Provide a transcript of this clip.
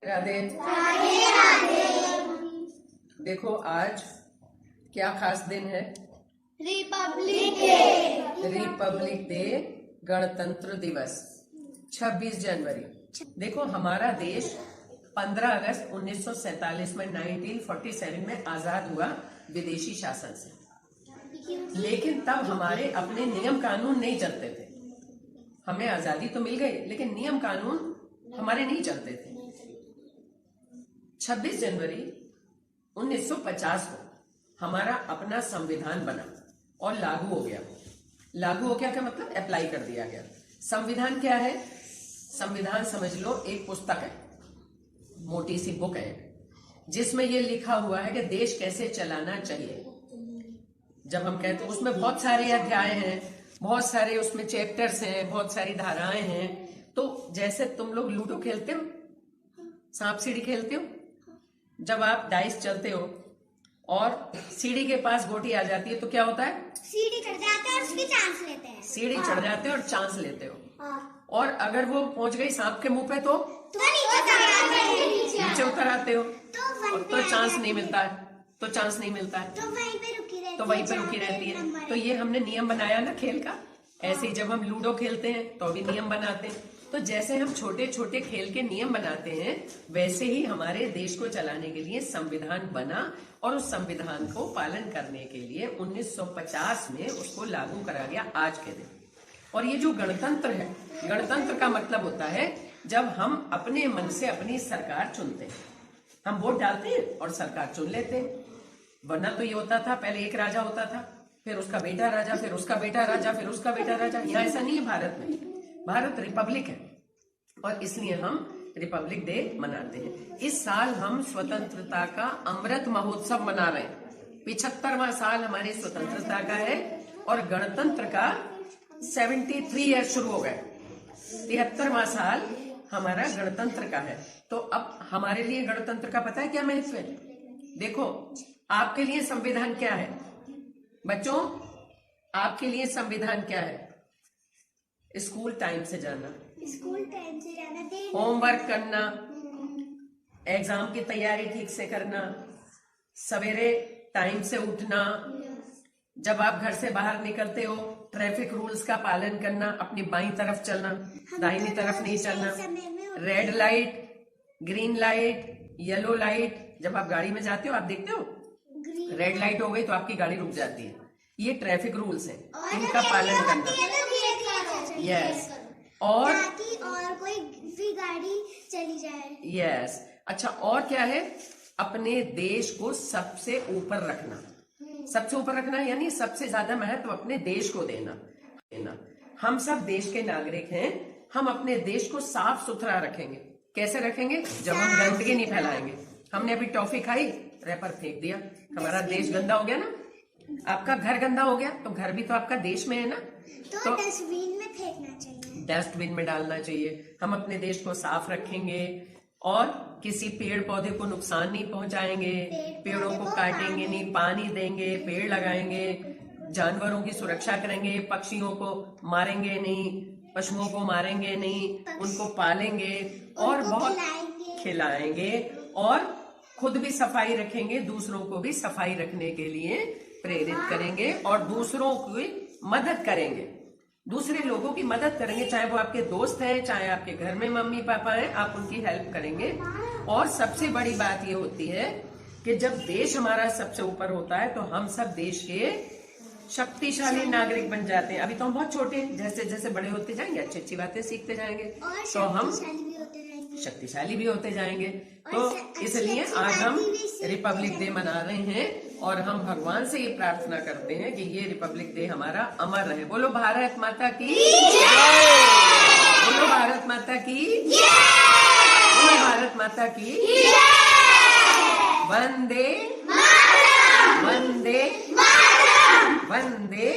राधे देखो आज क्या खास दिन है। Republic day. रिपब्लिक डे, गणतंत्र दिवस 26 जनवरी। देखो हमारा देश 15 अगस्त 1947 में 1947 में आजाद हुआ विदेशी शासन से, लेकिन तब हमारे अपने नियम कानून नहीं चलते थे। हमें आजादी तो मिल गई लेकिन नियम कानून हमारे नहीं चलते थे। 26 जनवरी 1950 को हमारा अपना संविधान बना और लागू हो गया। लागू हो गया क्या मतलब? अप्लाई कर दिया गया। संविधान क्या है? संविधान समझ लो एक पुस्तक है, मोटी सी बुक है, जिसमें ये लिखा हुआ है कि देश कैसे चलाना चाहिए। जब हम कहते हैं उसमें बहुत सारे अध्याय हैं, बहुत सारे उसमें चैप्टर्स हैं, बहुत सारी धाराएं हैं। तो जैसे तुम लोग लूडो खेलते हो, सांप सीढ़ी खेलते हो, जब आप डाइस चलते हो और सीढ़ी के पास गोटी आ जाती है तो क्या होता है? सीढ़ी चढ़ जाते हैं और उसकी चांस लेते हैं। सीढ़ी चढ़ जाते हो और चांस लेते हो। हाँ। और अगर वो पहुंच गई सांप के मुंह पे तो नीचे उतर आते हो तो चांस नहीं मिलता है, तो चांस नहीं मिलता है, तो वहीं पे रुकी रहती है। तो वहीं पे रुकी रहती है। तो ये हमने नियम बनाया ना खेल का। ऐसे ही जब हम लूडो खेलते हैं तो भी नियम बनाते हैं। तो जैसे हम छोटे छोटे खेल के नियम बनाते हैं, वैसे ही हमारे देश को चलाने के लिए संविधान बना और उस संविधान को पालन करने के लिए 1950 में उसको लागू करा गया आज के दिन। और ये जो गणतंत्र है, गणतंत्र का मतलब होता है जब हम अपने मन से अपनी सरकार चुनते हैं। हम वोट डालते हैं और सरकार चुन लेते हैं। वरना तो ये होता था, पहले एक राजा होता था, फिर उसका बेटा राजा, फिर उसका बेटा राजा, फिर उसका बेटा राजा। यहाँ ऐसा नहीं है भारत में। भारत रिपब्लिक है और इसलिए हम रिपब्लिक डे मनाते हैं। इस साल हम स्वतंत्रता का अमृत महोत्सव मना रहे हैं। 75वां साल हमारी स्वतंत्रता का है और गणतंत्र का 73 ईयर शुरू हो गए। 73वां साल हमारा गणतंत्र का है। तो अब हमारे लिए गणतंत्र का पता है क्या महत्व है? देखो आपके लिए संविधान क्या है बच्चों? आपके लिए संविधान क्या है? स्कूल टाइम से जाना, स्कूल टाइम से जाना, होमवर्क करना, एग्जाम की तैयारी ठीक से करना, सवेरे टाइम से उठना, जब आप घर से बाहर निकलते हो ट्रैफिक रूल्स का पालन करना, अपनी बाईं तरफ चलना, दाहिनी तरफ नहीं चलना, red light, green light, yellow light. जब आप गाड़ी में जाते हो आप देखते हो रेड लाइट हो गई तो आपकी गाड़ी रुक जाती है। ये ट्रैफिक रूल्स हैं, इनका पालन करना। यस, और कोई भी गाड़ी चली जाए। यस, अच्छा और क्या है? अपने देश को सबसे ऊपर रखना। सबसे ऊपर रखना यानी सबसे ज्यादा महत्व अपने देश को देना। हम सब देश के नागरिक हैं। हम अपने देश को साफ सुथरा रखेंगे। कैसे रखेंगे? जब हम गंदगी नहीं फैलाएंगे। हमने अभी टॉफी खाई, रैपर फेंक दिया, हमारा देश गंदा हो गया ना। आपका घर गंदा हो गया तो घर भी तो आपका देश में है ना, तो डस्टबिन में फेंकना चाहिए, डस्टबिन में डालना चाहिए। हम अपने देश को साफ रखेंगे और किसी पेड़ पौधे को नुकसान नहीं पहुंचाएंगे, पेड़ों को काटेंगे नहीं, पानी देंगे, पेड़ लगाएंगे, जानवरों की सुरक्षा करेंगे, पक्षियों को मारेंगे नहीं, पशुओं को मारेंगे नहीं, उनको पालेंगे और बहुत खिलाएंगे और खुद भी सफाई रखेंगे, दूसरों को भी सफाई रखने के लिए प्रेरित करेंगे और दूसरों की मदद करेंगे। दूसरे लोगों की मदद करेंगे, चाहे वो आपके दोस्त हैं, चाहे आपके घर में मम्मी पापा हैं, आप उनकी हेल्प करेंगे। और सबसे बड़ी बात ये होती है कि जब देश हमारा सबसे ऊपर होता है तो हम सब देश के शक्तिशाली नागरिक बन जाते हैं। अभी तो हम बहुत छोटे हैं, जैसे जैसे बड़े होते जाएंगे अच्छी अच्छी बातें सीखते जाएंगे तो हम शक्तिशाली भी होते जाएंगे। तो इसलिए आज हम रिपब्लिक डे मना रहे हैं और हम भगवान से ये प्रार्थना करते हैं कि ये रिपब्लिक डे हमारा अमर रहे। बोलो भारत माता की जय! बोलो भारत माता की जय! बोलो भारत माता की जय! वंदे वंदे वंदे